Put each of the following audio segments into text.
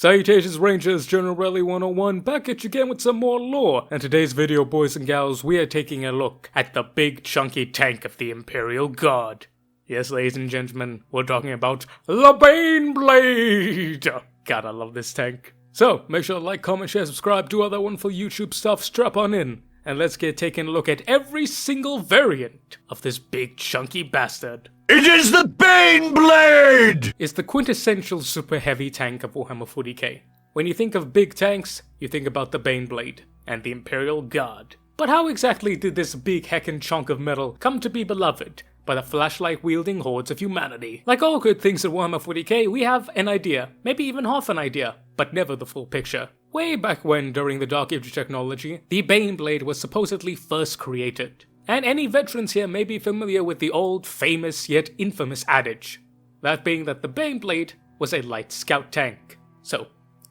Salutations Rangers, General Rally 101 back at you again with some more lore. And today's video, boys and gals, we are taking a look at the big chunky tank of the Imperial Guard. Yes, ladies and gentlemen, we're talking about the Baneblade! God, I love this tank. So, make sure to like, comment, share, subscribe, do all that wonderful YouTube stuff, strap on in. And let's get taking a look at every single variant of this big chunky bastard. It is the Baneblade! It's the quintessential super heavy tank of Warhammer 40k. When you think of big tanks, you think about the Baneblade and the Imperial Guard. But how exactly did this big heckin' chunk of metal come to be beloved by the flashlight-wielding hordes of humanity? Like all good things in Warhammer 40k, we have an idea, maybe even half an idea, but never the full picture. Way back when, during the Dark Age of technology, the Baneblade was supposedly first created. And any veterans here may be familiar with the old, famous, yet infamous adage. That being that the Baneblade was a light scout tank. So,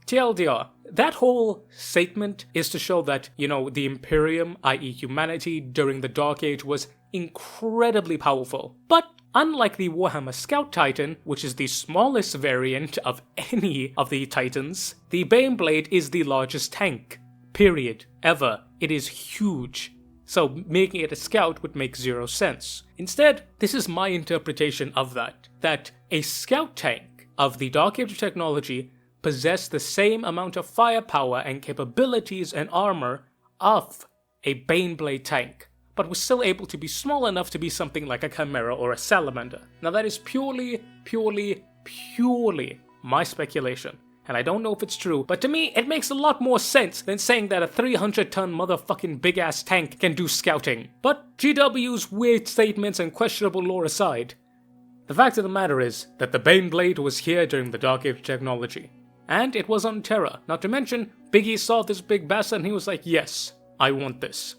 TLDR, that whole statement is to show that, the Imperium, i.e. humanity, during the Dark Age was incredibly powerful. But unlike the Warhammer Scout Titan, which is the smallest variant of any of the Titans, the Baneblade is the largest tank. Period. Ever. It is huge. So making it a scout would make zero sense. Instead, this is my interpretation of that a scout tank of the Dark Age of technology possessed the same amount of firepower and capabilities and armor of a Baneblade tank, but was still able to be small enough to be something like a Chimera or a Salamander. Now that is purely my speculation. And I don't know if it's true, but to me, it makes a lot more sense than saying that a 300-ton motherfucking big-ass tank can do scouting. But GW's weird statements and questionable lore aside, the fact of the matter is that the Baneblade was here during the Dark Age technology. And it was on Terra. Not to mention, Biggie saw this big bastard and he was like, yes, I want this.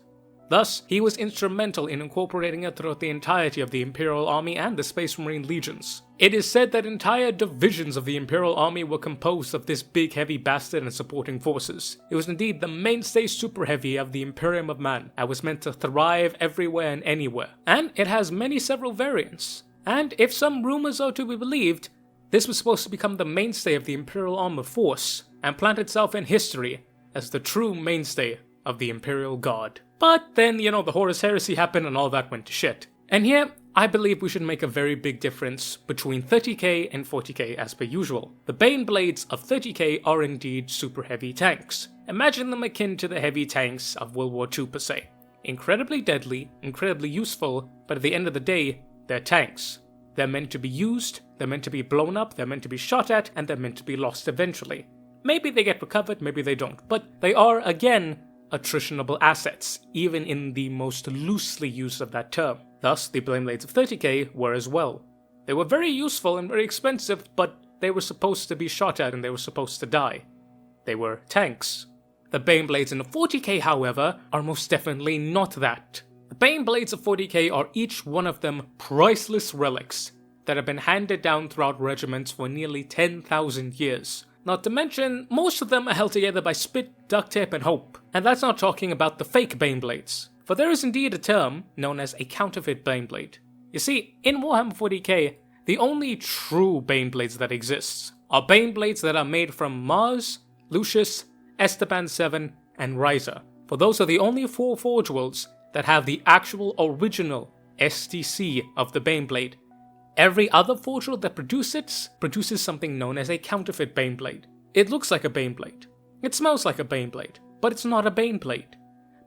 Thus, he was instrumental in incorporating it throughout the entirety of the Imperial Army and the Space Marine Legions. It is said that entire divisions of the Imperial Army were composed of this big heavy bastard and supporting forces. It was indeed the mainstay super heavy of the Imperium of Man, and was meant to thrive everywhere and anywhere. And it has several variants. And if some rumors are to be believed, this was supposed to become the mainstay of the Imperial Armored Force, and plant itself in history as the true mainstay of the Imperial Guard. But then, the Horus Heresy happened and all that went to shit. And here, I believe we should make a very big difference between 30k and 40k as per usual. The Baneblades of 30k are indeed super heavy tanks. Imagine them akin to the heavy tanks of World War II per se. Incredibly deadly, incredibly useful, but at the end of the day, they're tanks. They're meant to be used, they're meant to be blown up, they're meant to be shot at, and they're meant to be lost eventually. Maybe they get recovered, maybe they don't, but they are, again, attritionable assets, even in the most loosely used of that term. Thus, the Baneblades of 30k were as well. They were very useful and very expensive, but they were supposed to be shot at and they were supposed to die. They were tanks. The Baneblades in the 40k, however, are most definitely not that. The Baneblades of 40k are each one of them priceless relics that have been handed down throughout regiments for nearly 10,000 years. Not to mention, most of them are held together by spit, duct tape, and hope. And that's not talking about the fake Baneblades. For there is indeed a term known as a counterfeit Baneblade. You see, in Warhammer 40k, the only true Baneblades that exist are Baneblades that are made from Mars, Lucius, Esteban 7, and Ryza. For those are the only 4 ForgeWorlds that have the actual original STC of the Baneblade. Every other ForgeWorld that produces something known as a counterfeit Baneblade. It looks like a Baneblade. It smells like a Baneblade, but it's not a Baneblade.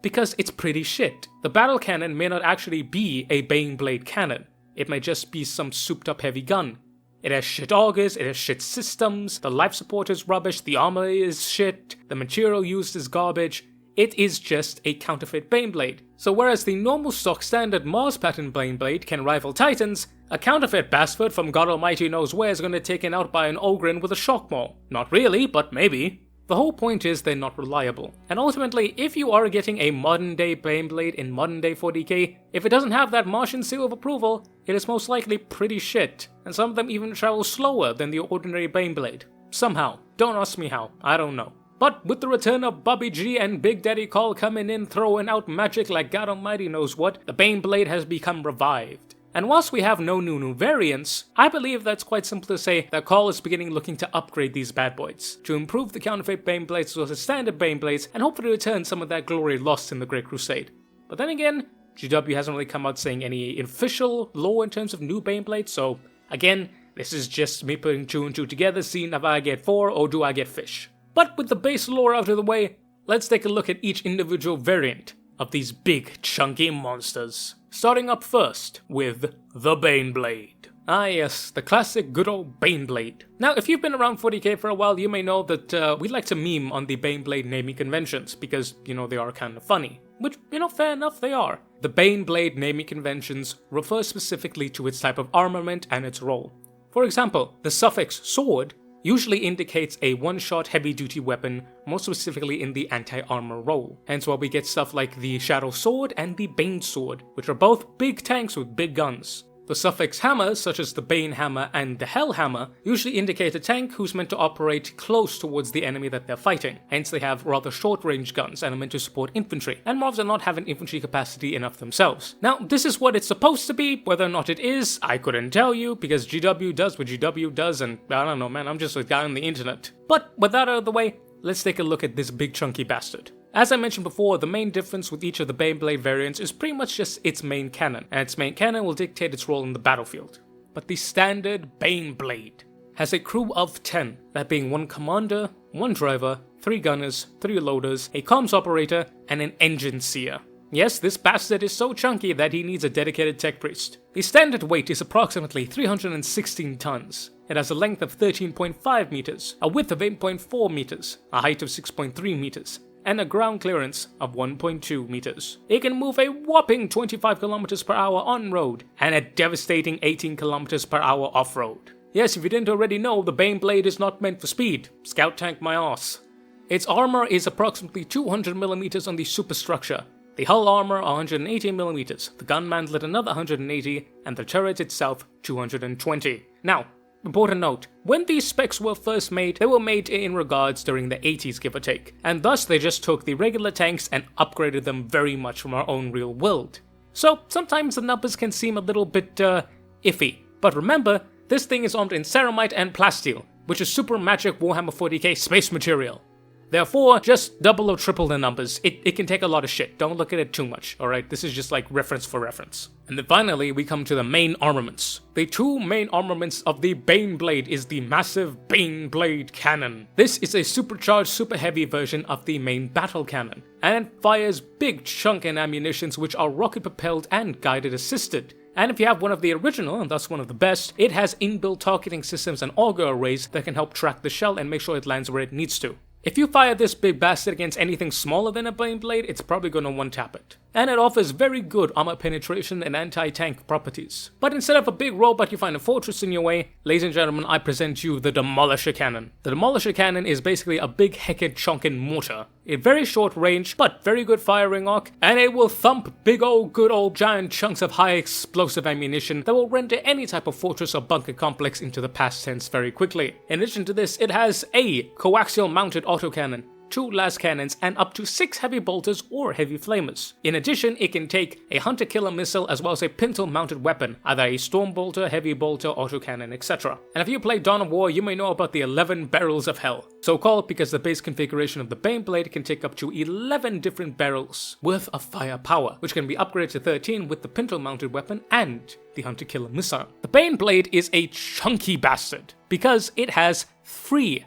Because it's pretty shit. The battle cannon may not actually be a Baneblade cannon. It may just be some souped up heavy gun. It has shit augers, it has shit systems, the life support is rubbish, the armor is shit, the material used is garbage. It is just a counterfeit Baneblade. So whereas the normal stock standard Mars pattern Baneblade can rival Titans, a counterfeit bastard from God Almighty knows where is going to get taken out by an Ogryn with a shock maul. Not really, but maybe. The whole point is they're not reliable. And ultimately, if you are getting a modern day Baneblade in modern day 40k, if it doesn't have that Martian seal of approval, it is most likely pretty shit. And some of them even travel slower than the ordinary Baneblade. Somehow. Don't ask me how. I don't know. But with the return of Bobby G and Big Daddy Call coming in throwing out magic like God Almighty knows what, the Baneblade has become revived. And whilst we have no new variants, I believe that's quite simple to say that Call is beginning looking to upgrade these bad boys, to improve the counterfeit Baneblades as well as standard Baneblades, and hopefully return some of that glory lost in the Great Crusade. But then again, GW hasn't really come out saying any official lore in terms of new Baneblades, so again, this is just me putting 2 and 2 together, seeing if I get 4 or do I get fish. But with the base lore out of the way, let's take a look at each individual variant of these big chunky monsters. Starting up first with the Baneblade. Ah yes, the classic good old Baneblade. Now if you've been around 40k for a while, you may know that we like to meme on the Baneblade naming conventions because, they are kind of funny. Which, fair enough, they are. The Baneblade naming conventions refer specifically to its type of armament and its role. For example, the suffix sword usually indicates a one-shot heavy-duty weapon, more specifically in the anti-armor role. Hence why we get stuff like the Shadow Sword and the Bane Sword, which are both big tanks with big guns. The suffix hammer, such as the Bane Hammer and the Hell Hammer, usually indicate a tank who's meant to operate close towards the enemy that they're fighting. Hence they have rather short-range guns and are meant to support infantry, and more often not have an infantry capacity enough themselves. Now, this is what it's supposed to be. Whether or not it is, I couldn't tell you, because GW does what GW does, and I don't know, man, I'm just a guy on the internet. But with that out of the way, let's take a look at this big chunky bastard. As I mentioned before, the main difference with each of the Baneblade variants is pretty much just its main cannon, and its main cannon will dictate its role in the battlefield. But the standard Baneblade has a crew of 10, that being 1 commander, 1 driver, 3 gunners, 3 loaders, a comms operator, and an engine seer. Yes, this bastard is so chunky that he needs a dedicated tech priest. The standard weight is approximately 316 tons. It has a length of 13.5 meters, a width of 8.4 meters, a height of 6.3 meters, and a ground clearance of 1.2 meters. It can move a whopping 25 kilometers per hour on-road, and a devastating 18 kilometers per hour off-road. Yes, if you didn't already know, the Baneblade is not meant for speed. Scout tank my ass. Its armor is approximately 200 millimeters on the superstructure. The hull armor 180 millimeters, the gun mantlet another 180, and the turret itself 220. Now, important note, when these specs were first made, they were made in regards during the 80s give or take, and thus they just took the regular tanks and upgraded them very much from our own real world. So sometimes the numbers can seem a little bit iffy, but remember, this thing is armed in ceramite and plasteel, which is super magic Warhammer 40k space material. Therefore, just double or triple the numbers. It can take a lot of shit. Don't look at it too much, alright? This is just like reference for reference. And then finally, we come to the main armaments. The 2 main armaments of the Baneblade is the massive Baneblade cannon. This is a supercharged, super heavy version of the main battle cannon, and it fires big chunking ammunitions which are rocket propelled and guided assisted. And if you have one of the original, and thus one of the best, it has inbuilt targeting systems and auger arrays that can help track the shell and make sure it lands where it needs to. If you fire this big bastard against anything smaller than a Baneblade, it's probably gonna one-tap it. And it offers very good armor penetration and anti-tank properties. But instead of a big robot you find a fortress in your way, ladies and gentlemen, I present you the Demolisher Cannon. The Demolisher Cannon is basically a big heckin' chunkin' mortar. It's very short range, but very good firing arc, and it will thump big old good old giant chunks of high explosive ammunition that will render any type of fortress or bunker complex into the past tense very quickly. In addition to this, it has a coaxial mounted autocannon, 2 las cannons, and up to 6 heavy bolters or heavy flamers. In addition, it can take a hunter-killer missile as well as a pintle-mounted weapon, either a storm bolter, heavy bolter, autocannon, etc. And if you play Dawn of War, you may know about the 11 barrels of hell. So called because the base configuration of the Baneblade can take up to 11 different barrels worth of firepower, which can be upgraded to 13 with the pintle-mounted weapon and the hunter-killer missile. The Baneblade is a chunky bastard because it has 3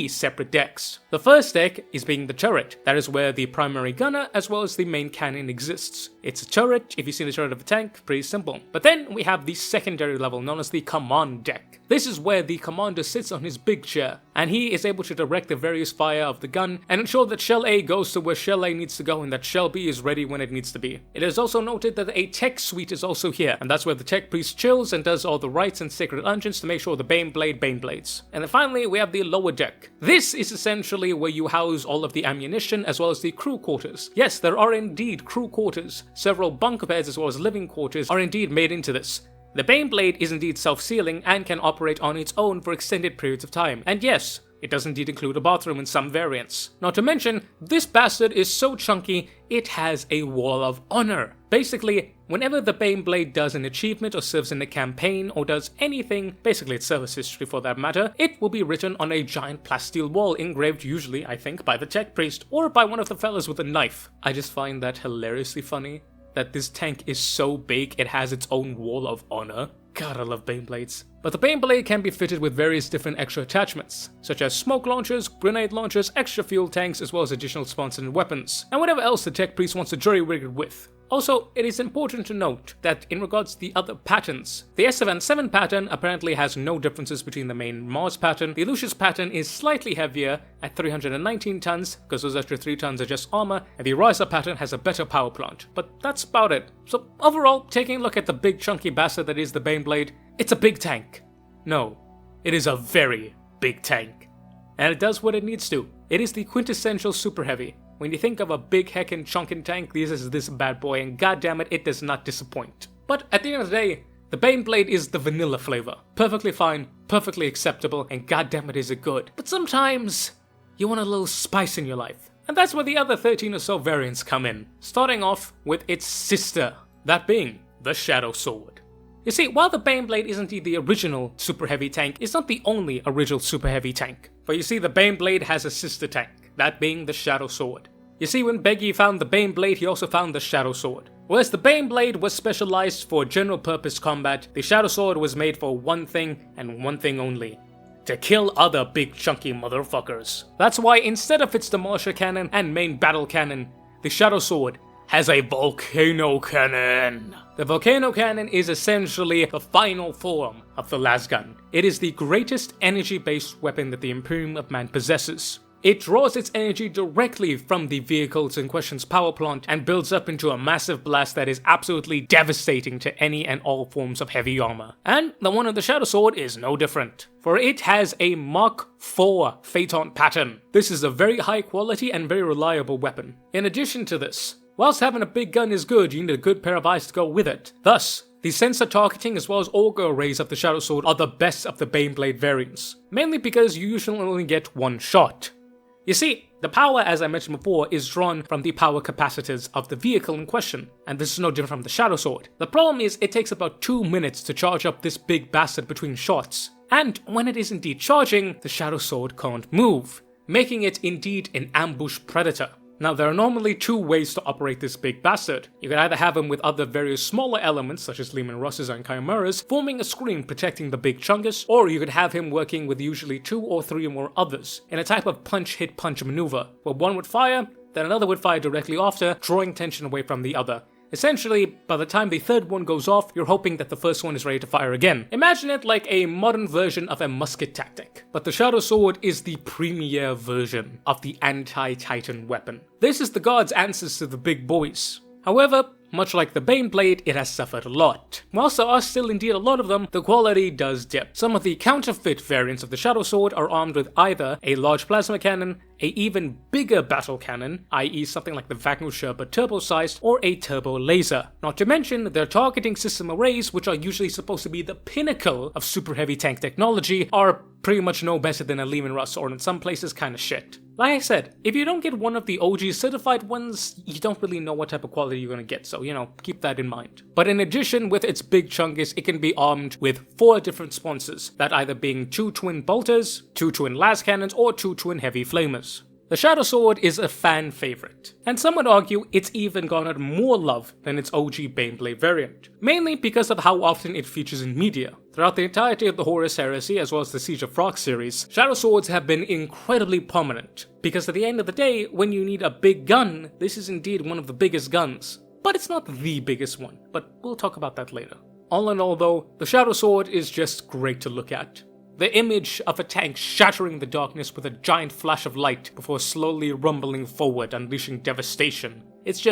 separate decks. The first deck is being the turret. That is where the primary gunner as well as the main cannon exists. It's a turret. If you've seen the turret of a tank, pretty simple. But then we have the secondary level known as the command deck. This is where the commander sits on his big chair, and he is able to direct the various fire of the gun and ensure that shell A goes to where shell A needs to go and that shell B is ready when it needs to be. It is also noted that a tech suite is also here, and that's where the tech priest chills and does all the rites and sacred unguents to make sure the Baneblades. And then finally we have the lower deck. This is essentially where you house all of the ammunition as well as the crew quarters. Yes, there are indeed crew quarters. Several bunker beds as well as living quarters are indeed made into this. The Baneblade is indeed self-sealing and can operate on its own for extended periods of time. And yes, it does indeed include a bathroom in some variants. Not to mention, this bastard is so chunky, it has a wall of honor. Basically, Whenever the Baneblade does an achievement or serves in a campaign or does anything, basically its service history for that matter, it will be written on a giant plasteel wall engraved usually, I think, by the tech priest or by one of the fellas with a knife. I just find that hilariously funny, that this tank is so big it has its own wall of honor. God, I love Baneblades. But the Baneblade can be fitted with various different extra attachments, such as smoke launchers, grenade launchers, extra fuel tanks, as well as additional spawns and weapons, and whatever else the tech priest wants to jury-rig it with. Also, it is important to note that in regards to the other patterns, the S7 pattern apparently has no differences between the main Mars pattern. The Lucius pattern is slightly heavier at 319 tons, because those extra 3 tons are just armor, and the Ryza pattern has a better power plant. But that's about it. So overall, taking a look at the big chunky bastard that is the Baneblade, it's a big tank. No, it is a very big tank. And it does what it needs to. It is the quintessential super heavy. When you think of a big heckin' chunkin' tank, this is this bad boy, and goddammit, it does not disappoint. But at the end of the day, the Baneblade is the vanilla flavor. Perfectly fine, perfectly acceptable, and goddammit is it good. But sometimes, you want a little spice in your life. And that's where the other 13 or so variants come in. Starting off with its sister, that being the Shadow Sword. You see, while the Baneblade is indeed the original super heavy tank, it's not the only original super heavy tank. But you see, the Baneblade has a sister tank, that being the Shadow Sword. You see, when Beggy found the Baneblade, he also found the Shadow Sword. Whereas the Baneblade was specialized for general purpose combat, the Shadow Sword was made for one thing and one thing only: to kill other big chunky motherfuckers. That's why instead of its Demolisher cannon and main battle cannon, the Shadow Sword has a volcano cannon. The volcano cannon is essentially the final form of the lasgun. It is the greatest energy-based weapon that the Imperium of Man possesses. It draws its energy directly from the vehicles in question's power plant and builds up into a massive blast that is absolutely devastating to any and all forms of heavy armor. And the one of the Shadow Sword is no different, for it has a Mark IV Phaeton pattern. This is a very high quality and very reliable weapon. In addition to this, whilst having a big gun is good, you need a good pair of eyes to go with it. Thus, the sensor targeting as well as auger arrays of the Shadow Sword are the best of the Baneblade variants, mainly because you usually only get one shot. You see, the power, as I mentioned before, is drawn from the power capacitors of the vehicle in question, and this is no different from the Shadow Sword. The problem is it takes about 2 minutes to charge up this big bastard between shots, and when it is indeed charging, the Shadow Sword can't move, making it indeed an ambush predator. Now, there are normally 2 ways to operate this big bastard. You can either have him with other various smaller elements, such as Leman Russes and Chimeras, forming a screen protecting the big chungus, or you could have him working with usually 2 or 3 or more others, in a type of punch-hit-punch maneuver, where one would fire, then another would fire directly after, drawing tension away from the other. Essentially, by the time the third one goes off, you're hoping that the first one is ready to fire again. Imagine it like a modern version of a musket tactic. But the Shadow Sword is the premier version of the anti-Titan weapon. This is the Guard's answers to the big boys. However, much like the Baneblade, it has suffered a lot. Whilst there are still indeed a lot of them, the quality does dip. Some of the counterfeit variants of the Shadow Sword are armed with either a large plasma cannon, a even bigger battle cannon, i.e. something like the Wagner but turbo-sized, or a turbo laser. Not to mention their targeting system arrays, which are usually supposed to be the pinnacle of super heavy tank technology, are pretty much no better than a Leman Russ, or in some places kinda shit. Like I said, if you don't get one of the OG certified ones, you don't really know what type of quality you're gonna get, so keep that in mind. But in addition, with its big chungus, it can be armed with 4 different sponsors, that either being 2 twin bolters, 2 twin las cannons, or 2 twin heavy flamers. The Shadow Sword is a fan favorite, and some would argue it's even garnered more love than its OG Baneblade variant, mainly because of how often it features in media. Throughout the entirety of the Horus Heresy as well as the Siege of Frost series, Shadow Swords have been incredibly prominent, because at the end of the day, when you need a big gun, this is indeed one of the biggest guns. But it's not the biggest one, but we'll talk about that later. All in all though, the Shadow Sword is just great to look at. The image of a tank shattering the darkness with a giant flash of light before slowly rumbling forward, unleashing devastation. It's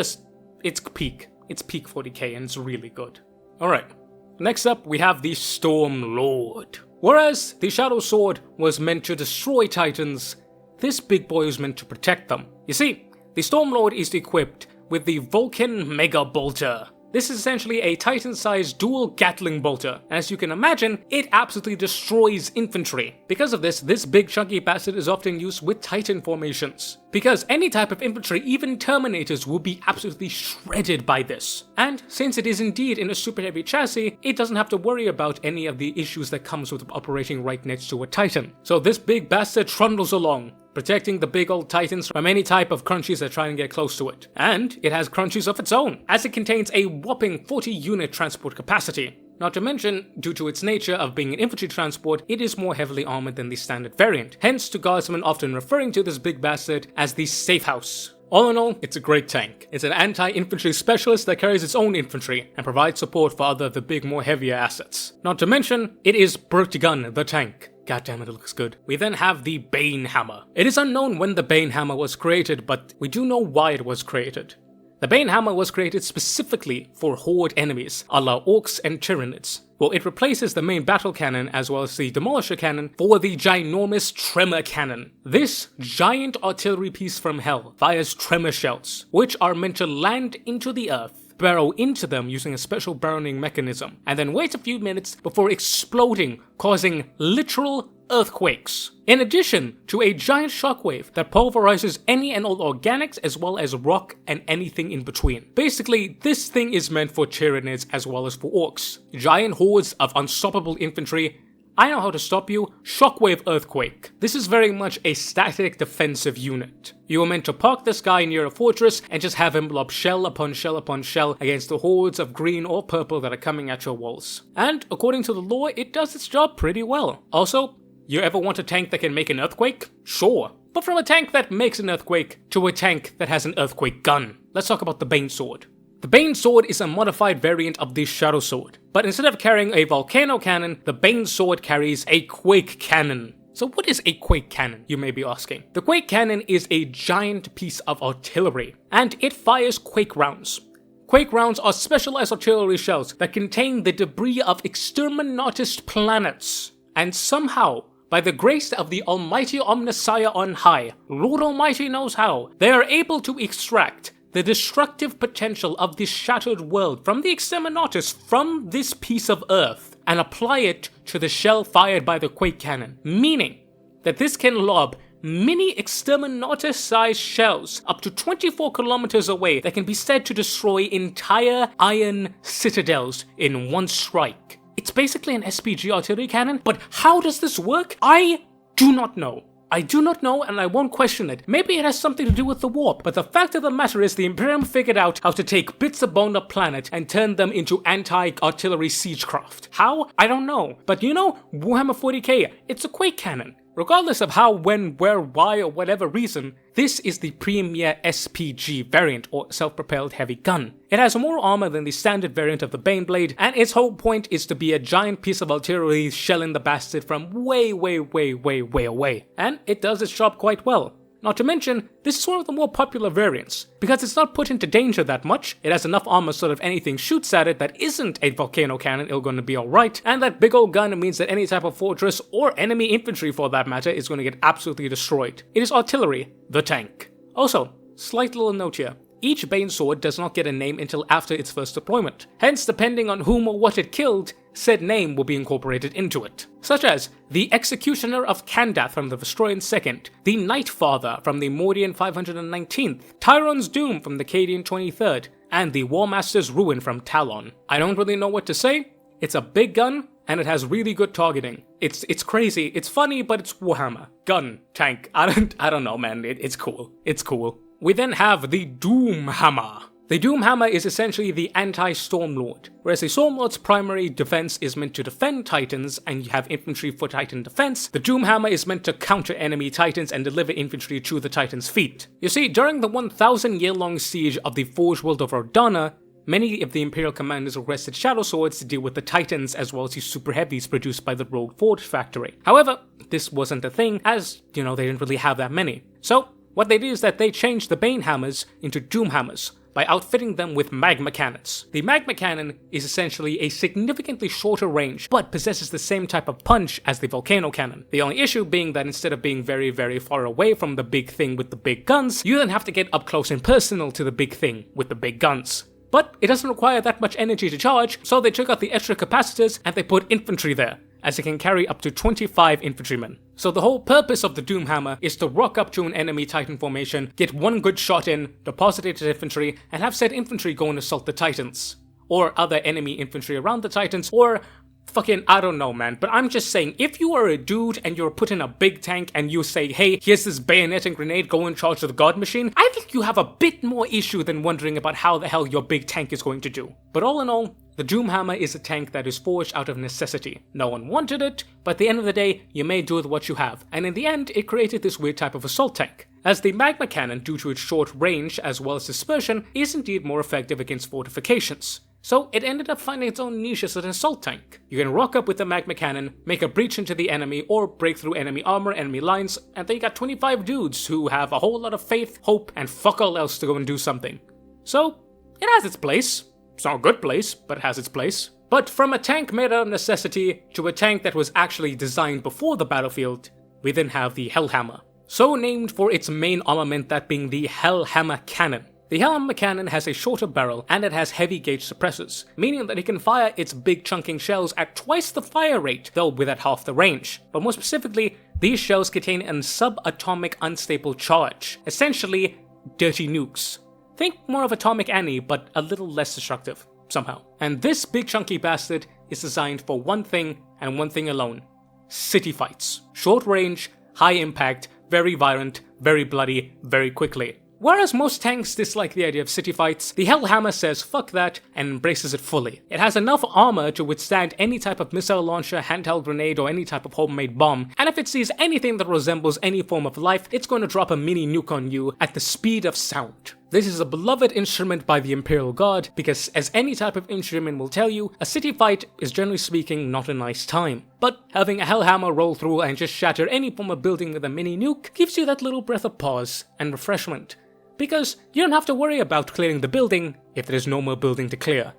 peak. It's peak 40k and it's really good. Alright, next up we have the Storm Lord. Whereas the Shadow Sword was meant to destroy Titans, this big boy was meant to protect them. You see, the Storm Lord is equipped with the Vulcan Mega Bolter. This is essentially a Titan-sized dual Gatling bolter, and as you can imagine, it absolutely destroys infantry. Because of this, this big chunky bastard is often used with Titan formations. Because any type of infantry, even Terminators, will be absolutely shredded by this. And since it is indeed in a super heavy chassis, it doesn't have to worry about any of the issues that comes with operating right next to a Titan. So this big bastard trundles along, protecting the big old Titans from any type of crunchies that try and get close to it. And it has crunchies of its own, as it contains a whopping 40 unit transport capacity. Not to mention, due to its nature of being an infantry transport, it is more heavily armored than the standard variant, hence to guardsmen often referring to this big bastard as the safe house. All in all, it's a great tank. It's an anti-infantry specialist that carries its own infantry and provides support for other the big more heavier assets. Not to mention, it is Gun, the tank. God damn it, it looks good. We then have the Bane Hammer. It is unknown when the Bane Hammer was created, but we do know why it was created. The Bane Hammer was created specifically for horde enemies, a la Orcs and Tyranids. Well, it replaces the main battle cannon as well as the Demolisher cannon for the ginormous Tremor cannon. This giant artillery piece from hell fires tremor shells, which are meant to land into the earth, burrow into them using a special burrowing mechanism, and then wait a few minutes before exploding, causing literal earthquakes. In addition to a giant shockwave that pulverizes any and all organics as well as rock and anything in between. Basically, this thing is meant for Tyranids as well as for Orcs. Giant hordes of unstoppable infantry. I know how to stop you. Shockwave earthquake. This is very much a static defensive unit. You are meant to park this guy near a fortress and just have him lob shell upon shell upon shell against the hordes of green or purple that are coming at your walls. And according to the lore, it does its job pretty well. Also, you ever want a tank that can make an earthquake? Sure. But from a tank that makes an earthquake to a tank that has an earthquake gun. Let's talk about the Bane Sword. The Bane Sword is a modified variant of the Shadow Sword, but instead of carrying a volcano cannon, the Bane Sword carries a quake cannon. So what is a quake cannon, you may be asking? The quake cannon is a giant piece of artillery, and it fires quake rounds. Quake rounds are specialized artillery shells that contain the debris of exterminatus planets, and somehow, by the grace of the almighty Omnissiah on high, Lord Almighty knows how, they are able to extract the destructive potential of this shattered world from the exterminatus from this piece of earth and apply it to the shell fired by the quake cannon, meaning that this can lob mini exterminatus-sized shells up to 24 kilometers away that can be said to destroy entire iron citadels in one strike. It's basically an SPG artillery cannon, but how does this work? I do not know. I do not know, and I won't question it. Maybe it has something to do with the warp, but the fact of the matter is the Imperium figured out how to take bits of boned up planet and turn them into anti-artillery siegecraft. How? I don't know. But you know, Warhammer 40k, it's a quake cannon. Regardless of how, when, where, why, or whatever reason, this is the premier SPG variant, or self-propelled heavy gun. It has more armor than the standard variant of the Baneblade, and its whole point is to be a giant piece of artillery shelling the bastard from way away. And it does its job quite well. Not to mention, this is one of the more popular variants, because it's not put into danger that much, it has enough armor so that if anything shoots at it that isn't a volcano cannon, it's gonna be alright, and that big old gun means that any type of fortress, or enemy infantry for that matter, is gonna get absolutely destroyed. It is artillery, the tank. Also, slight little note here. Each Bane Sword does not get a name until after its first deployment. Hence, depending on whom or what it killed, said name will be incorporated into it. Such as the Executioner of Kandath from the Vestroyan 2nd, the Night Father from the Mordian 519th, Tyron's Doom from the Cadian 23rd, and the Warmaster's Ruin from Talon. I don't really know what to say. It's a big gun, and it has really good targeting. It's crazy, it's funny, but it's Warhammer. Gun, tank, I don't know, man, it's cool. It's cool. We then have the Doom Hammer. The Doom Hammer is essentially the anti-Stormlord, whereas the Stormlord's primary defense is meant to defend Titans and you have infantry for Titan defense, the Doom Hammer is meant to counter enemy Titans and deliver infantry to the Titan's feet. You see, during the 1,000-year-long siege of the ForgeWorld of Rodana, many of the Imperial commanders requested Shadow Swords to deal with the Titans as well as the super heavies produced by the Rogue Forge factory. However, this wasn't a thing as, they didn't really have that many. So, what they did is that they changed the Bane Hammers into Doom Hammers by outfitting them with magma cannons. The magma cannon is essentially a significantly shorter range, but possesses the same type of punch as the volcano cannon. The only issue being that instead of being very far away from the big thing with the big guns, you then have to get up close and personal to the big thing with the big guns. But it doesn't require that much energy to charge, so they took out the extra capacitors and they put infantry there, as it can carry up to 25 infantrymen. So the whole purpose of the Doomhammer is to rock up to an enemy Titan formation, get one good shot in, deposit it as infantry, and have said infantry go and assault the Titans. Or other enemy infantry around the Titans, or fucking, I don't know, man, but I'm just saying, if you are a dude and you're put in a big tank and you say, hey, here's this bayonet and grenade, go in charge of the God Machine, I think you have a bit more issue than wondering about how the hell your big tank is going to do. But all in all, the Doomhammer is a tank that is forged out of necessity. No one wanted it, but at the end of the day, you may do with what you have. And in the end, it created this weird type of assault tank, as the magma cannon, due to its short range as well as dispersion, is indeed more effective against fortifications. So it ended up finding its own niche as an assault tank. You can rock up with the magma cannon, make a breach into the enemy, or break through enemy armor, enemy lines, and then you got 25 dudes who have a whole lot of faith, hope, and fuck all else to go and do something. So, it has its place. It's not a good place, but it has its place. But from a tank made out of necessity to a tank that was actually designed before the battlefield, we then have the Hellhammer. So named for its main armament, that being the Hellhammer cannon. The Hellhammer cannon has a shorter barrel and it has heavy gauge suppressors, meaning that it can fire its big chunking shells at twice the fire rate, though with at half the range. But more specifically, these shells contain a subatomic unstable charge, essentially dirty nukes. Think more of Atomic Annie, but a little less destructive, somehow. And this big chunky bastard is designed for one thing and one thing alone: city fights. Short range, high impact, very violent, very bloody, very quickly. Whereas most tanks dislike the idea of city fights, the Hellhammer says fuck that and embraces it fully. It has enough armor to withstand any type of missile launcher, handheld grenade, or any type of homemade bomb, and if it sees anything that resembles any form of life, it's going to drop a mini nuke on you at the speed of sound. This is a beloved instrument by the Imperial Guard, because as any type of instrument will tell you, a city fight is generally speaking not a nice time. But having a Hellhammer roll through and just shatter any form of building with a mini nuke gives you that little breath of pause and refreshment. Because you don't have to worry about clearing the building if there is no more building to clear.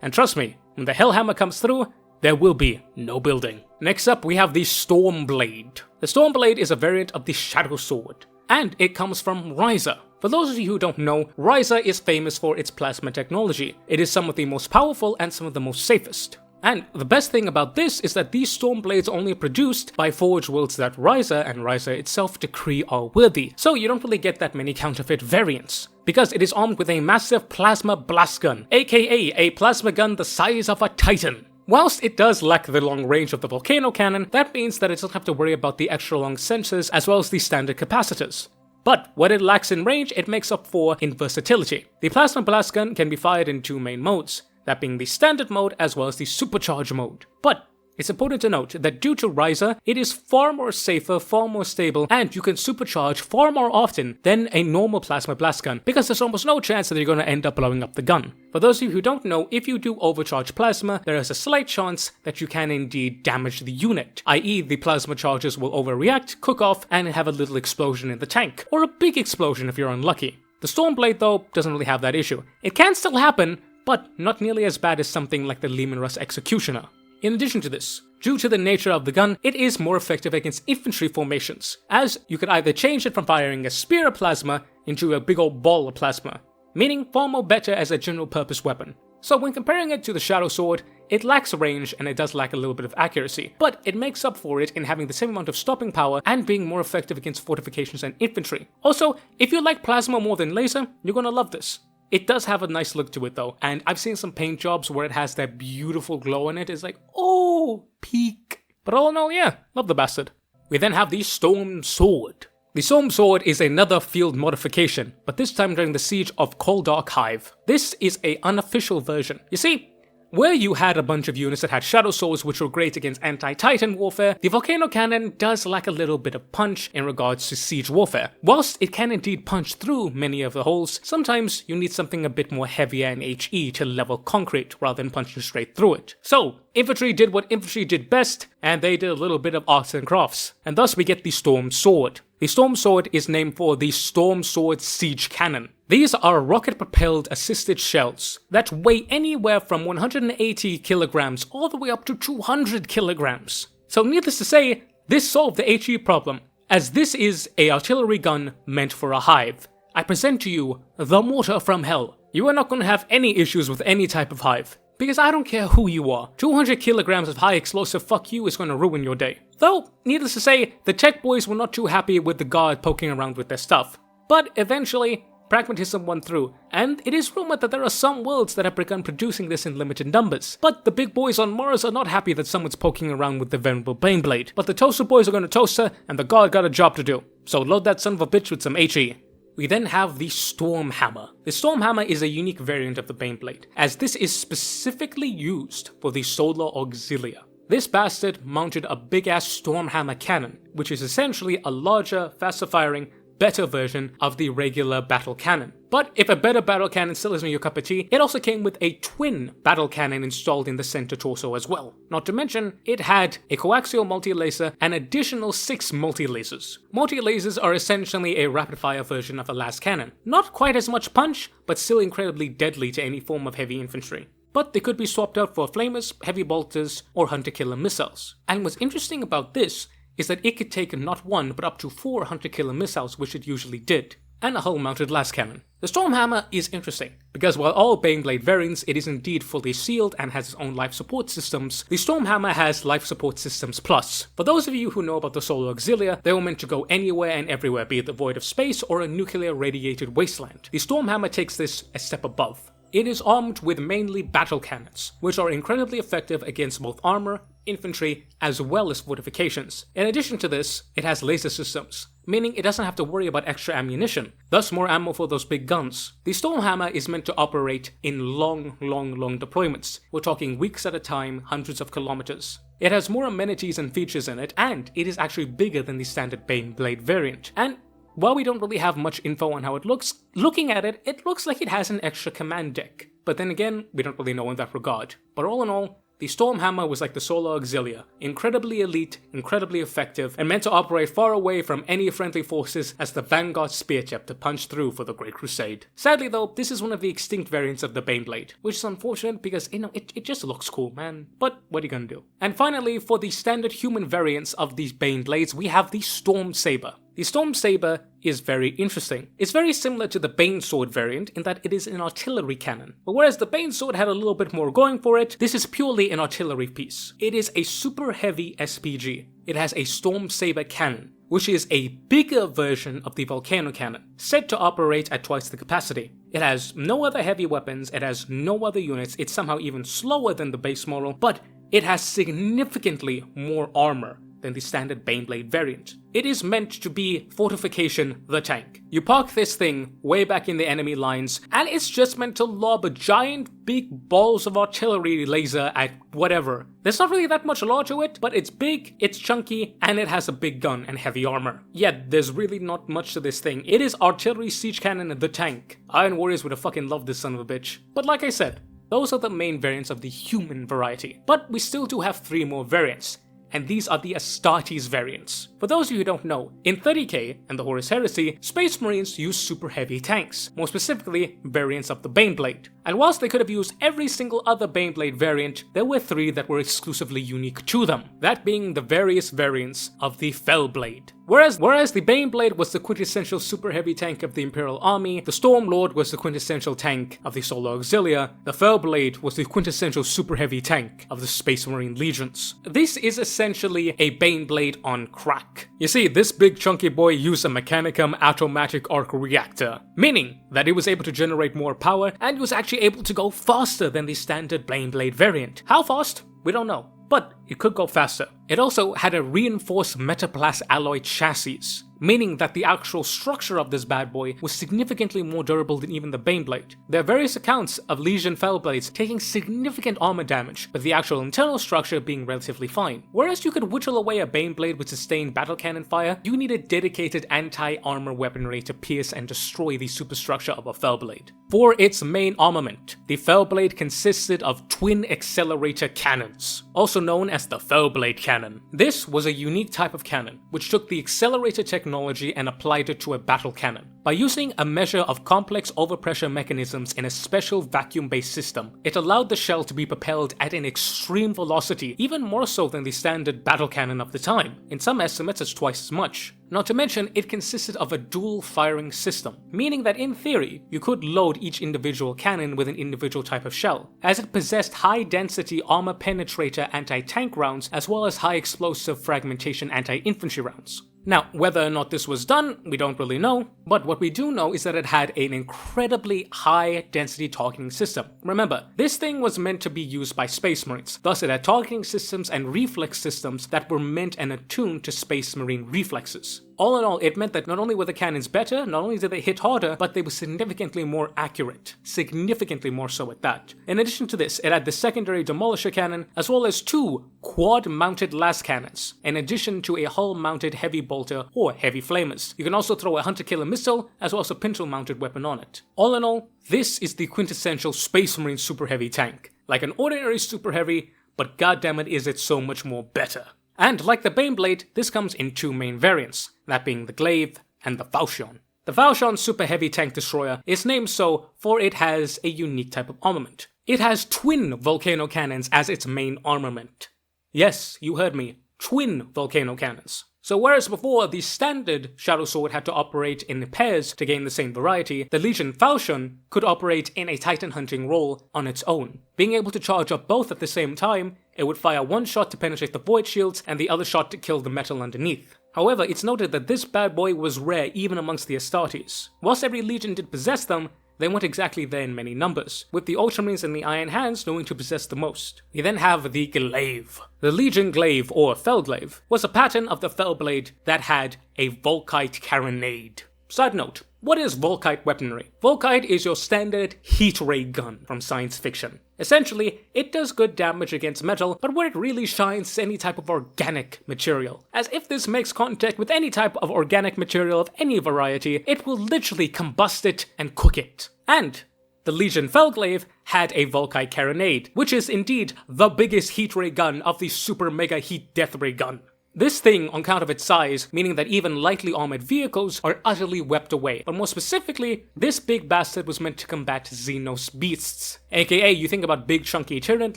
And trust me, when the Hellhammer comes through, there will be no building. Next up, we have the Stormblade. The Stormblade is a variant of the Shadow Sword, and it comes from Ryza. For those of you who don't know, Ryza is famous for its plasma technology. It is some of the most powerful and some of the most safest. And the best thing about this is that these Stormblades are only produced by ForgeWorlds that Ryza and Ryza itself decree are worthy, so you don't really get that many counterfeit variants. Because it is armed with a massive plasma blast gun, aka a plasma gun the size of a Titan. Whilst it does lack the long range of the volcano cannon, that means that it doesn't have to worry about the extra long sensors as well as the standard capacitors. But what it lacks in range, it makes up for in versatility. The plasma blast gun can be fired in two main modes, that being the standard mode as well as the supercharge mode. But it's important to note that due to Ryza, it is far more safer, far more stable, and you can supercharge far more often than a normal plasma blast gun, because there's almost no chance that you're going to end up blowing up the gun. For those of you who don't know, if you do overcharge plasma, there is a slight chance that you can indeed damage the unit, i.e. the plasma charges will overreact, cook off, and have a little explosion in the tank, or a big explosion if you're unlucky. The Stormblade though doesn't really have that issue. It can still happen, but not nearly as bad as something like the Lehman Russ Executioner. In addition to this, due to the nature of the gun, it is more effective against infantry formations, as you could either change it from firing a spear of plasma into a big old ball of plasma, meaning far more better as a general purpose weapon. So when comparing it to the Shadow Sword, it lacks range and it does lack a little bit of accuracy, but it makes up for it in having the same amount of stopping power and being more effective against fortifications and infantry. Also, if you like plasma more than laser, you're gonna love this. It does have a nice look to it though, and I've seen some paint jobs where it has that beautiful glow in it. It's like, oh, peak. But all in all, yeah, love the bastard. We then have the Storm Sword. The Storm Sword is another field modification, but this time during the siege of Koldark Hive. This is an unofficial version. You see, where you had a bunch of units that had shadow swords which were great against anti-Titan warfare, the Volcano Cannon does lack a little bit of punch in regards to siege warfare. Whilst it can indeed punch through many of the holes, sometimes you need something a bit more heavier in HE to level concrete rather than punching straight through it. So, infantry did what infantry did best, and they did a little bit of arts and crafts, and thus we get the Storm Sword. The Storm Sword is named for the Storm Sword Siege Cannon. These are rocket-propelled assisted shells that weigh anywhere from 180 kilograms all the way up to 200 kilograms. So needless to say, this solved the HE problem, as this is an artillery gun meant for a hive. I present to you the Mortar from Hell. You are not going to have any issues with any type of hive. Because I don't care who you are, 200 kilograms of high explosive fuck you is going to ruin your day. Though, needless to say, the tech boys were not too happy with the guard poking around with their stuff. But eventually, pragmatism won through, and it is rumored that there are some worlds that have begun producing this in limited numbers. But the big boys on Mars are not happy that someone's poking around with the venerable Baneblade. But the toaster boys are going to toaster, and the guard got a job to do. So load that son of a bitch with some HE. We then have the Storm Hammer. The Storm Hammer is a unique variant of the Baneblade, as this is specifically used for the Solar Auxilia. This bastard mounted a big-ass Storm Hammer cannon, which is essentially a larger, faster-firing, better version of the regular battle cannon. But if a better battle cannon still isn't your cup of tea, it also came with a twin battle cannon installed in the center torso as well. Not to mention, it had a coaxial multi-laser and additional 6 multi-lasers. Multi-lasers are essentially a rapid-fire version of the last cannon. Not quite as much punch, but still incredibly deadly to any form of heavy infantry. But they could be swapped out for flamers, heavy bolters, or hunter-killer missiles. And what's interesting about this is that it could take not 1 but up to 4 hunter-killer missiles, which it usually did, and a hull-mounted las cannon. The Stormhammer is interesting, because while all Baneblade variants it is indeed fully sealed and has its own life support systems, the Stormhammer has life support systems plus. For those of you who know about the Solar Auxilia, they were meant to go anywhere and everywhere, be it the void of space or a nuclear radiated wasteland. The Stormhammer takes this a step above. It is armed with mainly battle cannons, which are incredibly effective against both armor, infantry, as well as fortifications. In addition to this, it has laser systems, meaning it doesn't have to worry about extra ammunition, thus more ammo for those big guns. The Stormhammer is meant to operate in long deployments. We're talking weeks at a time, hundreds of kilometers. It has more amenities and features in it, and it is actually bigger than the standard Baneblade variant. And while we don't really have much info on how it looks, looking at it, it looks like it has an extra command deck. But then again, we don't really know in that regard. But all in all, the Stormhammer was like the Solar Auxilia, incredibly elite, incredibly effective, and meant to operate far away from any friendly forces as the Vanguard spear tip to punch through for the Great Crusade. Sadly though, this is one of the extinct variants of the Baneblade, which is unfortunate because, it just looks cool, man. But what are you gonna do? And finally, for the standard human variants of these Baneblades, we have the Storm Saber. The Storm Saber is very interesting. It's very similar to the Bane Sword variant in that it is an artillery cannon. But whereas the Bane Sword had a little bit more going for it, this is purely an artillery piece. It is a super heavy SPG. It has a Storm Saber cannon, which is a bigger version of the Volcano Cannon, said to operate at twice the capacity. It has no other heavy weapons, it has no other units, it's somehow even slower than the base model, but it has significantly more armor than the standard Baneblade variant. It is meant to be Fortification the Tank. You park this thing way back in the enemy lines, and it's just meant to lob a giant big balls of artillery laser at whatever. There's not really that much lore to it, but it's big, it's chunky, and it has a big gun and heavy armor. Yet, there's really not much to this thing. It is Artillery Siege Cannon the Tank. Iron Warriors would have fucking loved this son of a bitch. But like I said, those are the main variants of the human variety. But we still do have 3 more variants, and these are the Astartes variants. For those of you who don't know, in 30k and the Horus Heresy, Space Marines use super heavy tanks, more specifically variants of the Baneblade. And whilst they could have used every single other Baneblade variant, there were 3 that were exclusively unique to them, that being the various variants of the Fellblade. Whereas the Baneblade was the quintessential super heavy tank of the Imperial Army, the Stormlord was the quintessential tank of the Solar Auxilia, the Fellblade was the quintessential super heavy tank of the Space Marine Legions. This is essentially a Baneblade on crack. You see, this big chunky boy used a Mechanicum automatic arc reactor, meaning that it was able to generate more power and was actually able to go faster than the standard Baneblade variant. How fast? We don't know, but it could go faster. It also had a reinforced metaplast alloy chassis, meaning that the actual structure of this bad boy was significantly more durable than even the Baneblade. There are various accounts of Legion Fellblades taking significant armor damage, but the actual internal structure being relatively fine. Whereas you could whittle away a Baneblade with sustained battle cannon fire, you needed dedicated anti-armor weaponry to pierce and destroy the superstructure of a Fellblade. For its main armament, the Fellblade consisted of twin accelerator cannons, also known as the Fellblade Cannon. This was a unique type of cannon, which took the accelerator technology and applied it to a battle cannon. By using a measure of complex overpressure mechanisms in a special vacuum-based system, it allowed the shell to be propelled at an extreme velocity, even more so than the standard battle cannon of the time. In some estimates, it's twice as much. Not to mention, it consisted of a dual firing system, meaning that in theory, you could load each individual cannon with an individual type of shell, as it possessed high density armor penetrator anti-tank rounds as well as high explosive fragmentation anti-infantry rounds. Now, whether or not this was done, we don't really know, but what we do know is that it had an incredibly high density targeting system. Remember, this thing was meant to be used by Space Marines, thus it had targeting systems and reflex systems that were meant and attuned to Space Marine reflexes. All in all, it meant that not only were the cannons better, not only did they hit harder, but they were significantly more accurate. Significantly more so at that. In addition to this, it had the secondary demolisher cannon, as well as 2 quad-mounted las cannons, in addition to a hull-mounted heavy bolter or heavy flamers. You can also throw a hunter-killer missile, as well as a pintle-mounted weapon on it. All in all, this is the quintessential Space Marine super heavy tank. Like an ordinary super heavy, but goddammit is it so much more better. And like the Baneblade, this comes in 2 main variants, that being the Glaive and the Falchion. The Falchion Super Heavy Tank Destroyer is named so for it has a unique type of armament. It has twin volcano cannons as its main armament. Yes, you heard me, twin volcano cannons. So whereas before the standard Shadow Sword had to operate in pairs to gain the same variety, the Legion Falchion could operate in a Titan hunting role on its own. Being able to charge up both at the same time, it would fire one shot to penetrate the void shields and the other shot to kill the metal underneath. However, it's noted that this bad boy was rare even amongst the Astartes. Whilst every legion did possess them, they weren't exactly there in many numbers, with the Ultramarines and the Iron Hands knowing to possess the most. We then have the Glaive. The Legion Glaive, or Fellglaive, was a pattern of the Fellblade that had a Volkite carronade. Side note, what is Volkite weaponry? Volkite is your standard heat ray gun from science fiction. Essentially, it does good damage against metal, but where it really shines is any type of organic material. As if this makes contact with any type of organic material of any variety, it will literally combust it and cook it. And the Legion Fellglaive had a Volkite carronade, which is indeed the biggest heat ray gun of the super mega heat death ray gun. This thing, on account of its size, meaning that even lightly armored vehicles are utterly wept away. But more specifically, this big bastard was meant to combat Xenos beasts. AKA, you think about big chunky Tyrant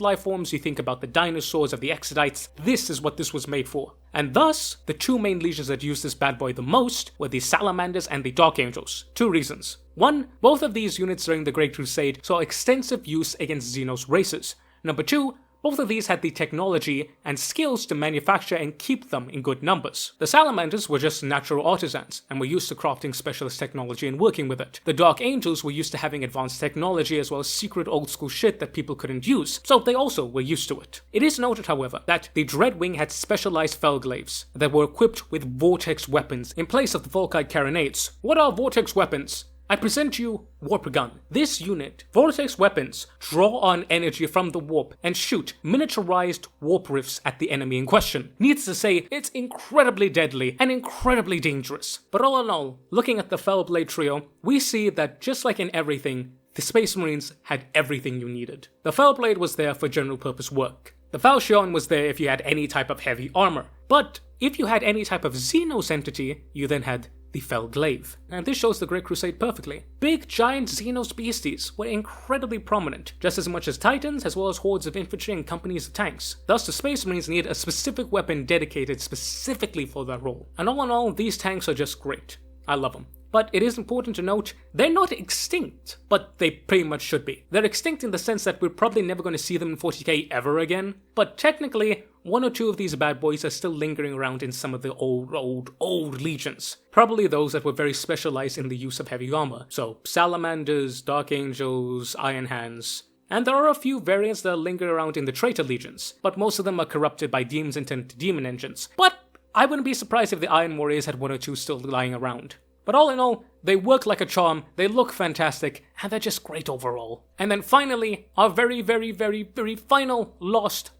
lifeforms, you think about the dinosaurs of the Exodites, this is what this was made for. And thus, the 2 main legions that used this bad boy the most were the Salamanders and the Dark Angels. 2 reasons. 1, both of these units during the Great Crusade saw extensive use against Xenos races. Number 2, both of these had the technology and skills to manufacture and keep them in good numbers. The Salamanders were just natural artisans, and were used to crafting specialist technology and working with it. The Dark Angels were used to having advanced technology as well as secret old school shit that people couldn't use, so they also were used to it. It is noted, however, that the Dreadwing had specialized Fellglaives that were equipped with vortex weapons in place of the Volkite carronades. What are vortex weapons? I present you Warp Gun. This unit, vortex weapons, draw on energy from the warp and shoot miniaturized warp rifts at the enemy in question. Needless to say, it's incredibly deadly and incredibly dangerous. But all in all, looking at the Fellblade trio, we see that just like in everything, the Space Marines had everything you needed. The Fellblade was there for general purpose work. The Falchion was there if you had any type of heavy armor. But if you had any type of Xenos entity, you then had the Fellglaive. And this shows the Great Crusade perfectly. Big giant Xenos beasties were incredibly prominent, just as much as Titans as well as hordes of infantry and companies of tanks. Thus the Space Marines needed a specific weapon dedicated specifically for that role. And all in all, these tanks are just great. I love them. But it is important to note, they're not extinct, but they pretty much should be. They're extinct in the sense that we're probably never going to see them in 40k ever again, but technically, 1 or 2 of these bad boys are still lingering around in some of the old legions. Probably those that were very specialized in the use of heavy armor. So, Salamanders, Dark Angels, Iron Hands. And there are a few variants that linger around in the Traitor Legions, but most of them are corrupted by demons and demon engines. But I wouldn't be surprised if the Iron Warriors had 1 or 2 still lying around. But all in all, they work like a charm, they look fantastic, and they're just great overall. And then finally, our very final lost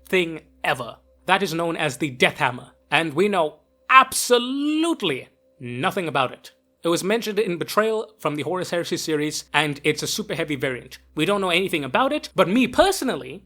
thing ever. That is known as the Death Hammer. And we know absolutely nothing about it. It was mentioned in Betrayal from the Horus Heresy series, and it's a super heavy variant. We don't know anything about it, but me personally,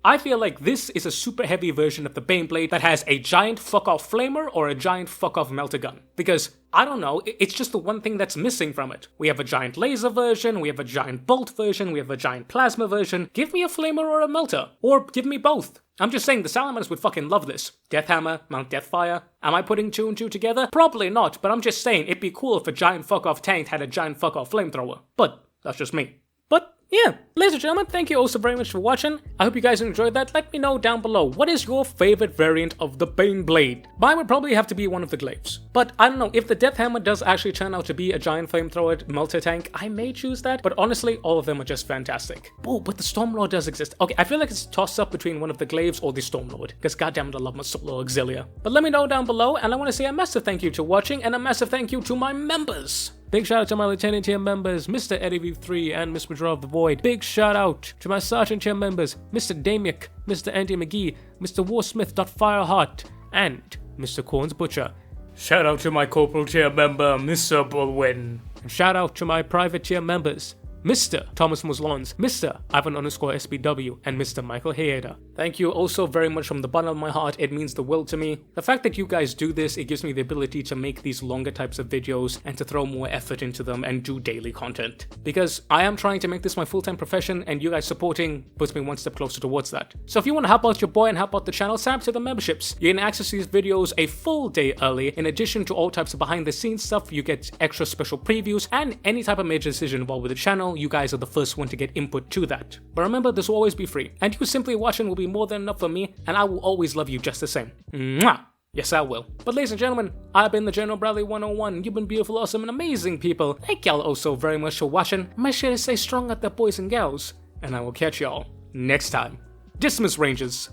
I feel like this is a super heavy version of the Baneblade that has a giant fuck-off flamer or a giant fuck-off melter gun. Because, I don't know, it's just the one thing that's missing from it. We have a giant laser version, we have a giant bolt version, we have a giant plasma version. Give me a flamer or a melter. Or give me both. I'm just saying the Salamanders would fucking love this. Deathhammer, Mount Deathfire. Am I putting 2 and 2 together? Probably not, but I'm just saying it'd be cool if a giant fuck-off tank had a giant fuck-off flamethrower. But that's just me. But yeah, ladies and gentlemen, thank you all so very much for watching. I hope you guys enjoyed that. Let me know down below, what is your favorite variant of the Baneblade? Mine would probably have to be one of the glaives. But I don't know, if the Deathhammer does actually turn out to be a giant flamethrower melter tank, I may choose that. But honestly, all of them are just fantastic. Oh, but the Stormlord does exist. Okay, I feel like it's a toss-up between one of the glaives or the Stormlord, because goddammit, I love my solo auxilia. But let me know down below, and I want to say a massive thank you to watching, and a massive thank you to my members. Big shout out to my Lieutenant tier members, Mr. Eddie 3 and Miss Withdraw of the Void. Big shout out to my Sergeant tier members, Mr. Damiak, Mr. Andy McGee, Mr. Warsmith.Fireheart, and Mr. Corn's Butcher. Shout out to my Corporal tier member, Mr. Bullwin. And shout out to my Private tier members, Mr. Thomas Muslons, Mr. Ivan_SBW, and Mr. Michael Hayeda. Thank you also very much from the bottom of my heart. It means the world to me. The fact that you guys do this, it gives me the ability to make these longer types of videos and to throw more effort into them and do daily content. Because I am trying to make this my full-time profession, and you guys supporting puts me one step closer towards that. So if you want to help out your boy and help out the channel, sign up to the memberships. You can access these videos a full day early. In addition to all types of behind-the-scenes stuff, you get extra special previews, and any type of major decision involved with the channel, you guys are the first one to get input to that. But remember, this will always be free, and you simply watching will be more than enough for me, and I will always love you just the same. Mwah! Yes, I will. But ladies and gentlemen, I've been the General Bradley 101. You've been beautiful, awesome, and amazing people. Thank y'all also very much for watching. Make sure to stay strong out there, boys and gals, and I will catch y'all next time. Dismiss, Rangers.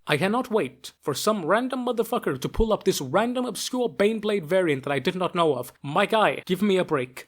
I cannot wait for some random motherfucker to pull up this random obscure Baneblade variant that I did not know of. My guy, give me a break.